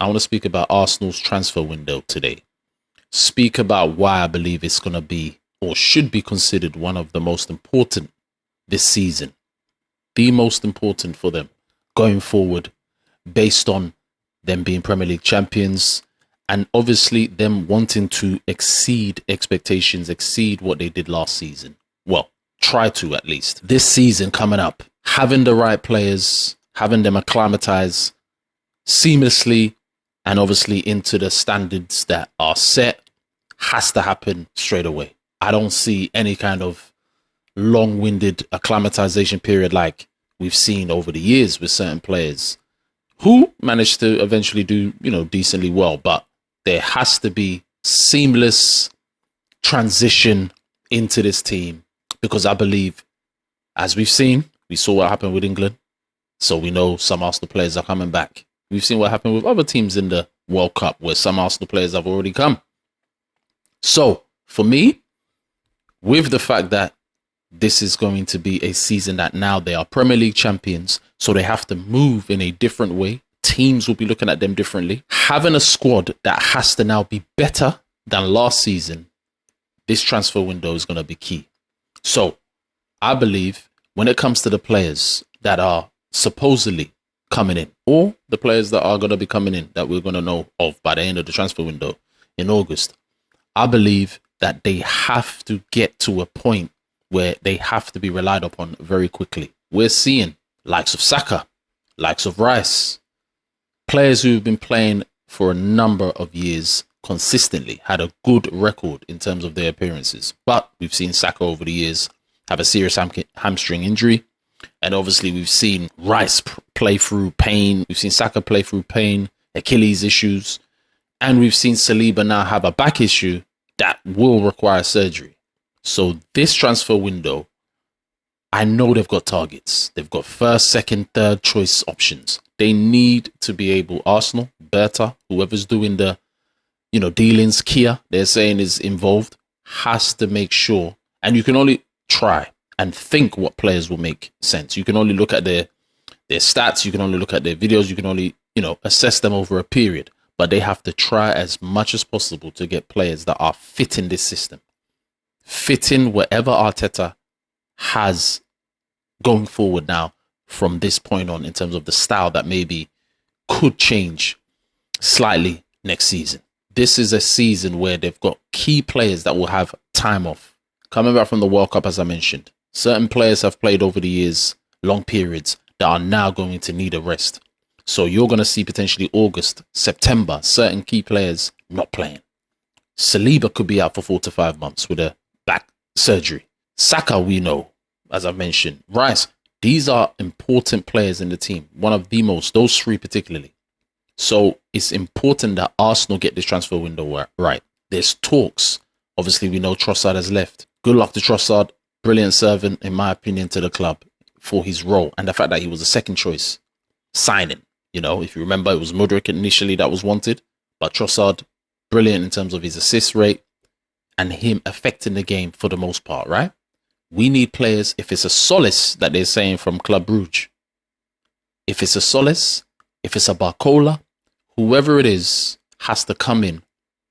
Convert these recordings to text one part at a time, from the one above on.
I want to speak about Arsenal's transfer window today. Speak about why I believe it's going to be or should be considered one of the most important this season. The most important for them going forward based on them being Premier League champions and obviously them wanting to exceed expectations, exceed what they did last season. Well, try to at least. This season coming up, having the right players, having them acclimatize seamlessly and obviously into the standards that are set has to happen straight away. I don't see any kind of long-winded acclimatization period like we've seen over the years with certain players who managed to eventually do, decently well. But there has to be seamless transition into this team because I believe, as we've seen, we saw what happened with England. So we know some Arsenal players are coming back. We've seen what happened with other teams in the World Cup where some Arsenal players have already come. So for me, with the fact that this is going to be a season that now they are Premier League champions, so they have to move in a different way. Teams will be looking at them differently. Having a squad that has to now be better than last season, this transfer window is going to be key. So I believe when it comes to the players that are supposedly coming in, or the players that are going to be coming in that we're going to know of by the end of the transfer window in August, I believe that they have to get to a point where they have to be relied upon very quickly. We're seeing likes of Saka, likes of Rice, players who've been playing for a number of years consistently, had a good record in terms of their appearances. But we've seen Saka over the years have a serious hamstring injury. And obviously we've seen Rice play through pain. We've seen Saka play through pain, Achilles issues. And we've seen Saliba now have a back issue that will require surgery. So this transfer window, I know they've got targets. They've got first, second, third choice options. They need to be able, Arsenal, Berta, whoever's doing the, dealings, Kia, they're saying is involved, has to make sure. And you can only try and think what players will make sense. You can only look at their stats. You can only look at their videos. You can only, assess them over a period. But they have to try as much as possible to get players that are fit in this system. Fitting whatever Arteta has going forward now from this point on in terms of the style that maybe could change slightly next season. This is a season where they've got key players that will have time off. Coming back from the World Cup, as I mentioned, certain players have played over the years, long periods, that are now going to need a rest. So you're going to see potentially August, September, certain key players not playing. Saliba could be out for 4 to 5 months with a back surgery. Saka, we know, as I mentioned. Rice, these are important players in the team. One of the most, those three particularly. So it's important that Arsenal get this transfer window right. There's talks. Obviously, we know Trossard has left. Good luck to Trossard. Brilliant servant, in my opinion, to the club for his role. And the fact that he was a second choice signing. If you remember, it was Mudryk initially that was wanted. But Trossard, brilliant in terms of his assist rate and him affecting the game for the most part, right? We need players, if it's a solace that they're saying from Club Brugge, if it's a solace, if it's a Barcola, whoever it is has to come in,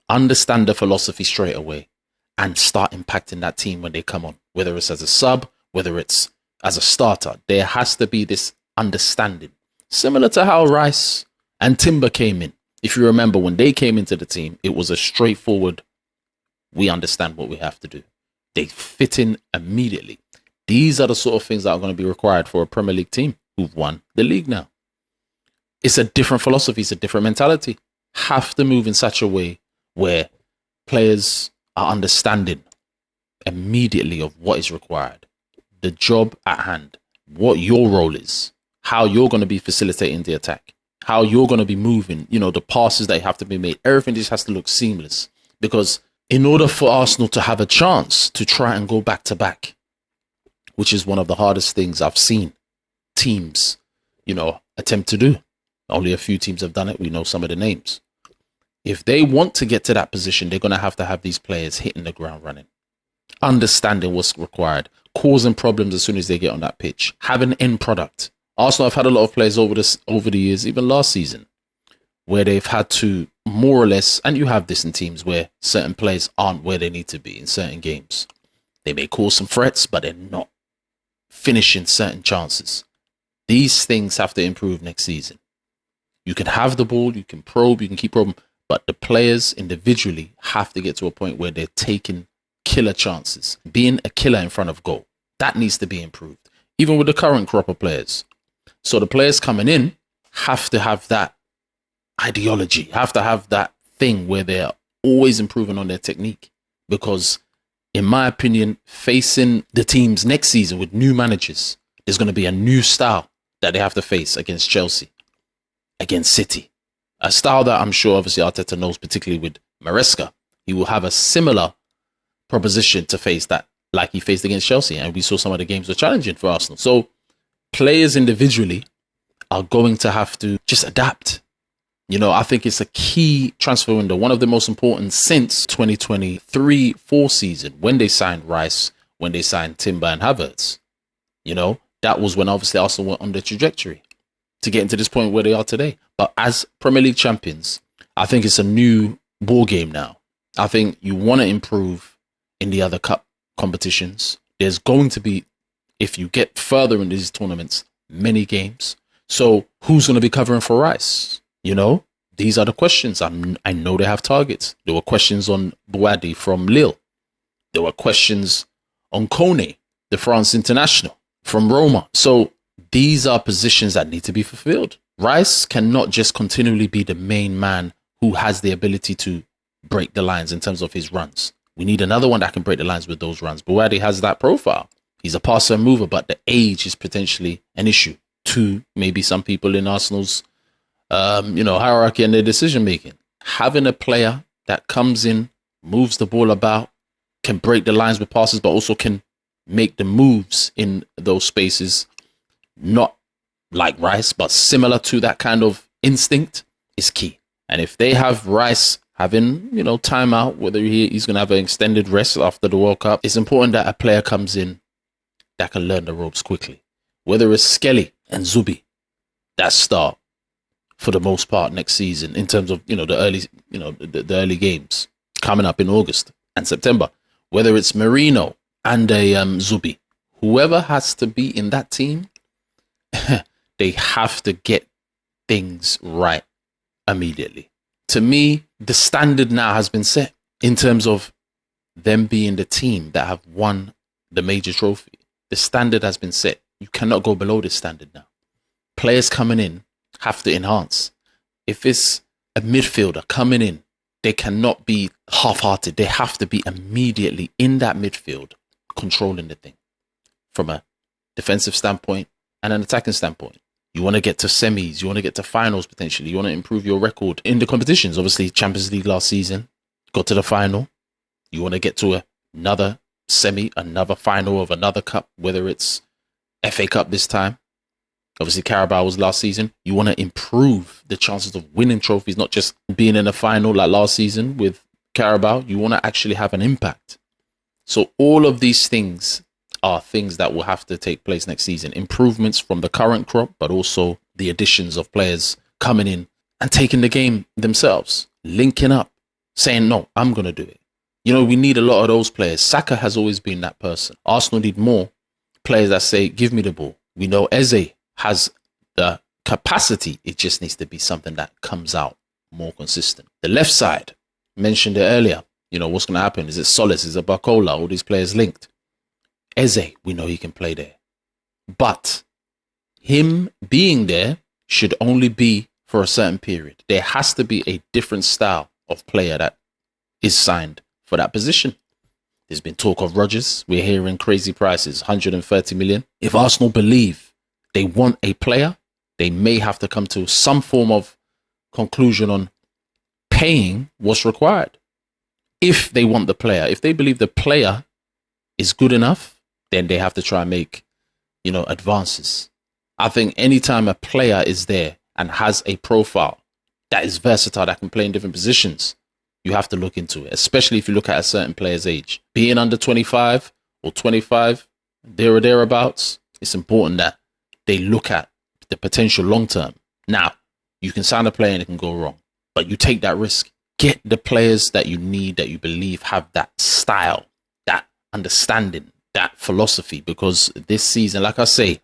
understand the philosophy straight away and start impacting that team when they come on, whether it's as a sub, whether it's as a starter. There has to be this understanding, similar to how Rice and Timber came in. If you remember, when they came into the team, it was a straightforward, we understand what we have to do. They fit in immediately. These are the sort of things that are going to be required for a Premier League team who've won the league now. It's a different philosophy. It's a different mentality. Have to move in such a way where players are understanding immediately of what is required, the job at hand, what your role is, how you're going to be facilitating the attack, how you're going to be moving, the passes that have to be made. Everything just has to look seamless, because in order for Arsenal to have a chance to try and go back to back, which is one of the hardest things I've seen teams, attempt to do. Only a few teams have done it. We know some of the names. If they want to get to that position, they're going to have these players hitting the ground running, understanding what's required, causing problems as soon as they get on that pitch, have an end product. Arsenal have had a lot of players over the years, even last season, where they've had to more or less, and you have this in teams where certain players aren't where they need to be in certain games. They may cause some threats, but they're not finishing certain chances. These things have to improve next season. You can have the ball, you can probe, you can keep probing, but the players individually have to get to a point where they're taking killer chances, being a killer in front of goal. That needs to be improved, even with the current crop of players. So the players coming in have to have that ideology, have to have that thing where they're always improving on their technique. Because in my opinion, facing the teams next season with new managers, there's going to be a new style that they have to face against Chelsea, against City. A style that I'm sure obviously Arteta knows, particularly with Maresca. He will have a similar proposition to face that like he faced against Chelsea. And we saw some of the games were challenging for Arsenal. So players individually are going to have to just adapt. You know, I think it's a key transfer window, one of the most important since 2023-4 season, when they signed Rice, when they signed Timber and Havertz. You know, that was when obviously Arsenal went on the trajectory to get into this point where they are today. But as Premier League champions, I think it's a new ball game now. I think you want to improve in the other cup competitions. There's going to be, if you get further in these tournaments, many games. So who's going to be covering for Rice? You know, these are the questions. I know they have targets. There were questions on Bouadi from Lille. There were questions on Kone, the France international from Roma. So these are positions that need to be fulfilled. Rice cannot just continually be the main man who has the ability to break the lines in terms of his runs. We need another one that can break the lines with those runs. Bouadi has that profile. He's a passer and mover, but the age is potentially an issue to maybe some people in Arsenal's hierarchy and their decision making. Having a player that comes in, moves the ball about, can break the lines with passes, but also can make the moves in those spaces, not like Rice, but similar to that kind of instinct, is key. And if they have Rice having, time out, whether he's going to have an extended rest after the World Cup, it's important that a player comes in that can learn the ropes quickly. Whether it's Skelly and Zubi that start for the most part next season in terms of, the early games coming up in August and September. Whether it's Merino and Zubi, whoever has to be in that team, they have to get things right immediately. To me, the standard now has been set in terms of them being the team that have won the major trophy. The standard has been set. You cannot go below this standard now. Players coming in have to enhance. If it's a midfielder coming in, they cannot be half-hearted. They have to be immediately in that midfield, controlling the thing from a defensive standpoint and an attacking standpoint. You want to get to semis, you want to get to finals potentially, you want to improve your record in the competitions. Obviously, Champions League last season, got to the final. You want to get to another semi, another final of another cup, whether it's FA Cup this time. Obviously, Carabao was last season. You want to improve the chances of winning trophies, not just being in a final like last season with Carabao. You want to actually have an impact. So all of these things are things that will have to take place next season. Improvements from the current crop, but also the additions of players coming in and taking the game themselves, linking up, saying, no, I'm going to do it. We need a lot of those players. Saka has always been that person. Arsenal need more players that say, give me the ball. We know Eze has the capacity. It just needs to be something that comes out more consistent. The left side, mentioned it earlier. What's going to happen? Is it Solis? Is it Barcola? All these players linked. Eze, we know he can play there. But him being there should only be for a certain period. There has to be a different style of player that is signed for that position. There's been talk of Rodgers. We're hearing crazy prices, 130 million. If Arsenal believe they want a player, they may have to come to some form of conclusion on paying what's required. If they want the player, if they believe the player is good enough, then they have to try and make, advances. I think anytime a player is there and has a profile that is versatile, that can play in different positions, you have to look into it, especially if you look at a certain player's age. Being under 25 or 25, there or thereabouts, it's important that they look at the potential long term. Now, You can sign a player and it can go wrong, but you take that risk. Get the players that you need, that you believe have that style, that understanding, that philosophy. Because this season, like I say,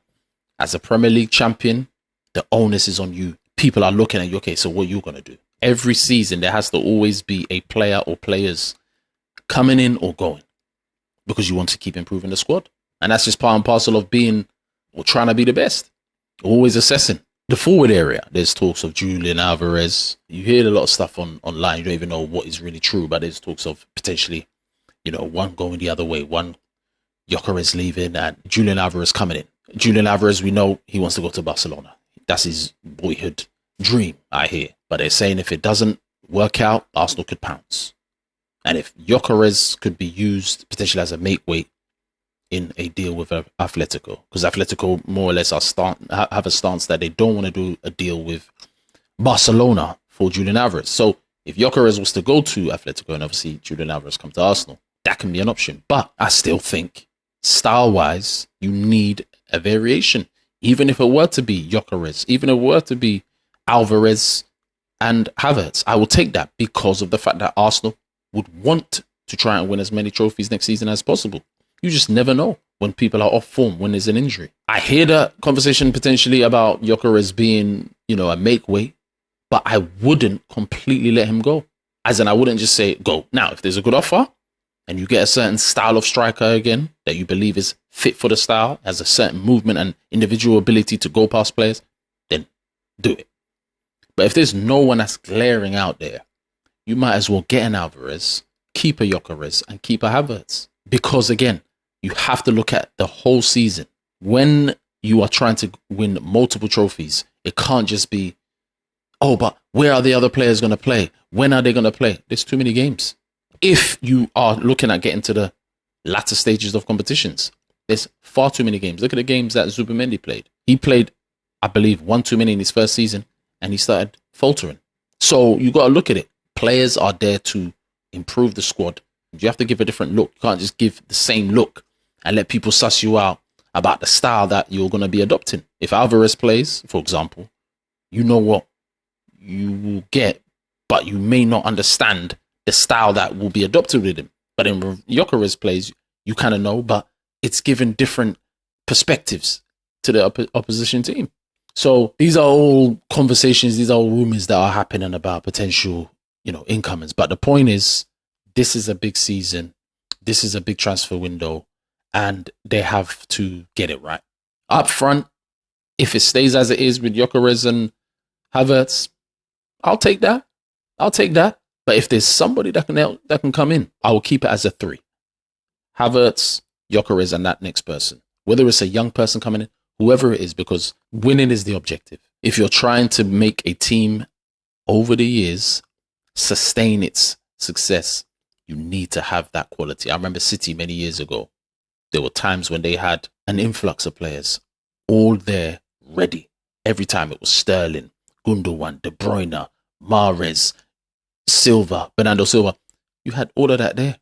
as a Premier League champion, the onus is on you. People are looking at you. Okay, so what are you going to do? Every season, there has to always be a player or players coming in or going, because you want to keep improving the squad. And that's just part and parcel of being or trying to be the best. Always assessing. The forward area, there's talks of Julian Alvarez. You hear a lot of stuff online. You don't even know what is really true, but there's talks of potentially, one going the other way, one Gyökeres leaving and Julian Alvarez coming in. Julian Alvarez, we know he wants to go to Barcelona. That's his boyhood dream, I hear. But they're saying if it doesn't work out, Arsenal could pounce. And if Gyökeres could be used potentially as a make weight in a deal with Atletico, because Atletico more or less have a stance that they don't want to do a deal with Barcelona for Julian Alvarez. So if Gyökeres was to go to Atletico and obviously Julian Alvarez come to Arsenal, that can be an option. But I still think style-wise, you need a variation. Even if it were to be Gyökeres, even if it were to be Alvarez and Havertz, I will take that because of the fact that Arsenal would want to try and win as many trophies next season as possible. You just never know when people are off form, when there's an injury. I hear the conversation potentially about Gyökeres being, a make weight, but I wouldn't completely let him go. As in, I wouldn't just say go. Now, if there's a good offer and you get a certain style of striker again that you believe is fit for the style, has a certain movement and individual ability to go past players, then do it. But if there's no one that's glaring out there, you might as well get an Alvarez, keep a Gyökeres, and keep a Havertz. Because again, you have to look at the whole season. When you are trying to win multiple trophies, it can't just be, oh, but where are the other players going to play? When are they going to play? There's too many games. If you are looking at getting to the latter stages of competitions, there's far too many games. Look at the games that Zubimendi played. He played, I believe, one too many in his first season, and he started faltering. So you got to look at it. Players are there to improve the squad. You have to give a different look. You can't just give the same look and let people suss you out about the style that you're going to be adopting. If Alvarez plays, for example, you know what you will get, but you may not understand the style that will be adopted with him. But in Gyökeres plays, you kind of know, but it's given different perspectives to the opposition team. So these are all conversations, these are all rumors that are happening about potential, incomings. But the point is, this is a big season. This is a big transfer window, and they have to get it right. Up front, if it stays as it is with Gyökeres and Havertz, I'll take that. But if there's somebody that can come in, I will keep it as a 3. Havertz, Gyökeres, and that next person. Whether it's a young person coming in, whoever it is, because winning is the objective. If you're trying to make a team over the years sustain its success, you need to have that quality. I remember City many years ago. There were times when they had an influx of players all there ready. Every time it was Sterling, Gundogan, De Bruyne, Mahrez, Silva, Bernardo Silva. You had all of that there.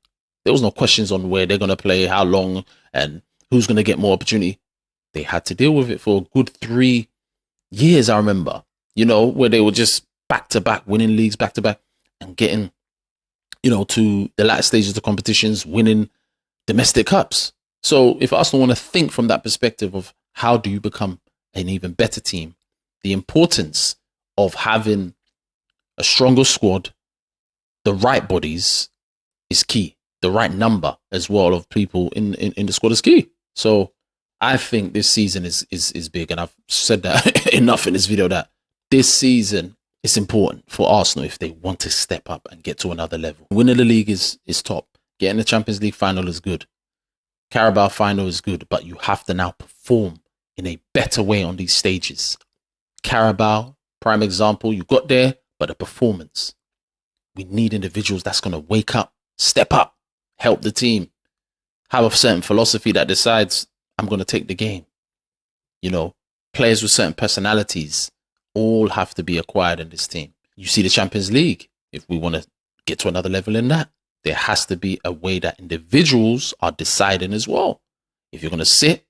There was no questions on where they're going to play, how long, and who's going to get more opportunity. They had to deal with it for a good 3 years, I remember, where they were just back-to-back, winning leagues back-to-back and getting, to the latter stages of the competitions, winning domestic cups. So if Arsenal want to think from that perspective of how do you become an even better team, the importance of having a stronger squad, the right bodies is key. The right number as well of people in the squad is key. So I think this season is big, and I've said that enough in this video that this season is important for Arsenal if they want to step up and get to another level. Winning the league is top. Getting the Champions League final is good. Carabao final is good, but you have to now perform in a better way on these stages. Carabao, prime example, you got there, but the performance. We need individuals that's going to wake up, step up, help the team, have a certain philosophy that decides, I'm going to take the game. Players with certain personalities all have to be acquired in this team. You see the Champions League. If we want to get to another level in that, there has to be a way that individuals are deciding as well. If you're going to sit,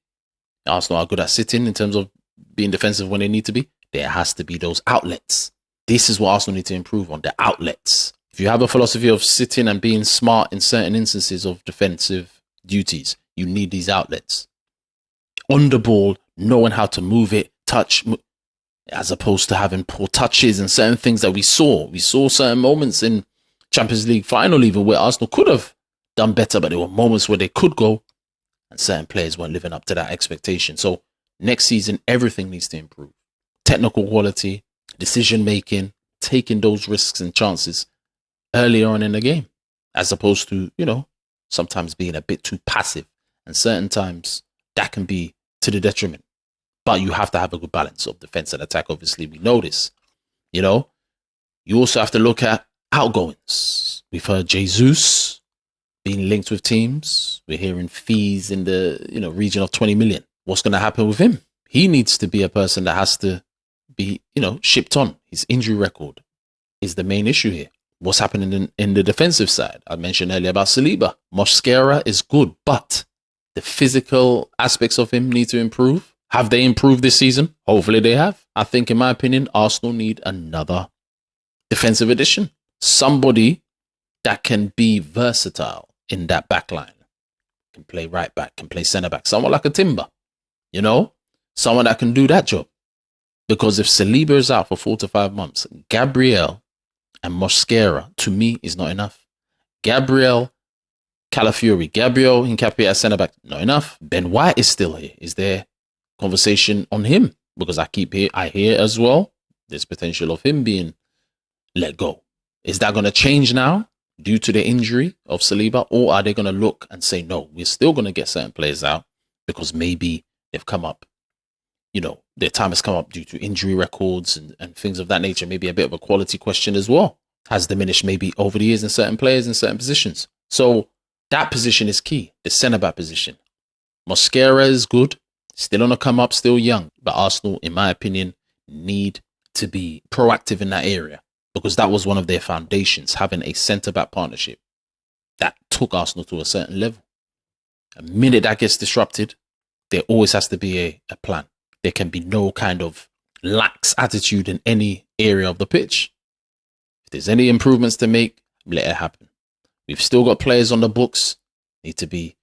Arsenal are good at sitting in terms of being defensive when they need to be. There has to be those outlets. This is what Arsenal need to improve on, the outlets. If you have a philosophy of sitting and being smart in certain instances of defensive duties, you need these outlets. On the ball, knowing how to move it, touch, as opposed to having poor touches and certain things that we saw. We saw certain moments in Champions League final even where Arsenal could have done better, but there were moments where they could go and certain players weren't living up to that expectation. So next season, everything needs to improve. Technical quality, decision making, taking those risks and chances earlier on in the game, as opposed to, sometimes being a bit too passive. And certain times that can be to the detriment. But you have to have a good balance of defense and attack. Obviously, we know this. You also have to look at outgoings. We've heard Jesus being linked with teams. We're hearing fees in the region of 20 million. What's going to happen with him? He needs to be a person that has to be, shipped on. His injury record is the main issue here. What's happening in the defensive side? I mentioned earlier about Saliba. Mosquera is good, but the physical aspects of him need to improve. Have they improved this season? Hopefully they have. I think, in my opinion, Arsenal need another defensive addition. Somebody that can be versatile in that back line. Can play right back, can play centre back. Someone like a Timber, someone that can do that job. Because if Saliba is out for 4 to 5 months, Gabriel and Mosquera, to me, is not enough. Gabriel Hincapié as centre back, not enough. Ben White is still here. Is there conversation on him? Because I hear as well, there's potential of him being let go. Is that going to change now due to the injury of Saliba? Or are they going to look and say, no, we're still going to get certain players out because maybe they've come up, their time has come up due to injury records and things of that nature. Maybe a bit of a quality question as well has diminished maybe over the years in certain players in certain positions. So that position is key, the centre-back position. Mosquera is good, still on a come up, still young. But Arsenal, in my opinion, need to be proactive in that area because that was one of their foundations, having a centre-back partnership that took Arsenal to a certain level. A minute that gets disrupted, there always has to be a plan. There can be no kind of lax attitude in any area of the pitch. If there's any improvements to make, let it happen. We've still got players on the books, need to be,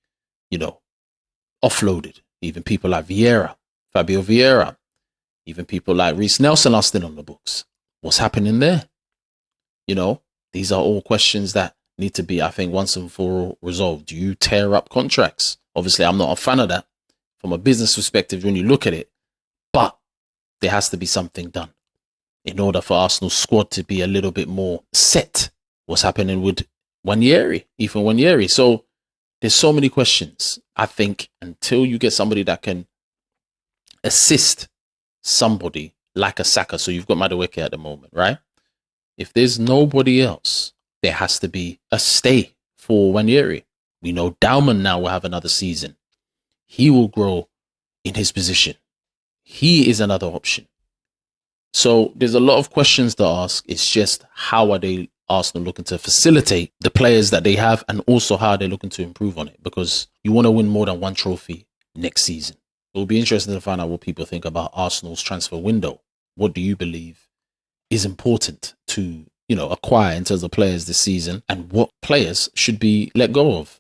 offloaded. Even people like Fabio Vieira, even people like Reece Nelson are still on the books. What's happening there? These are all questions that need to be, I think, once and for all resolved. Do you tear up contracts? Obviously, I'm not a fan of that from a business perspective when you look at it, but there has to be something done in order for Arsenal's squad to be a little bit more set. What's happening with Ethan Nwaneri? So there's so many questions. I think until you get somebody that can assist somebody like a Saka, so you've got Madueke at the moment, right? If there's nobody else, there has to be a stay for Nwaneri. We know Dauman now will have another season. He will grow in his position. He is another option. So there's a lot of questions to ask. It's just how are Arsenal looking to facilitate the players that they have and also how they're looking to improve on it, because you want to win more than one trophy next season. It will be interesting to find out what people think about Arsenal's transfer window. What do you believe is important to, acquire in terms of players this season, and what players should be let go of?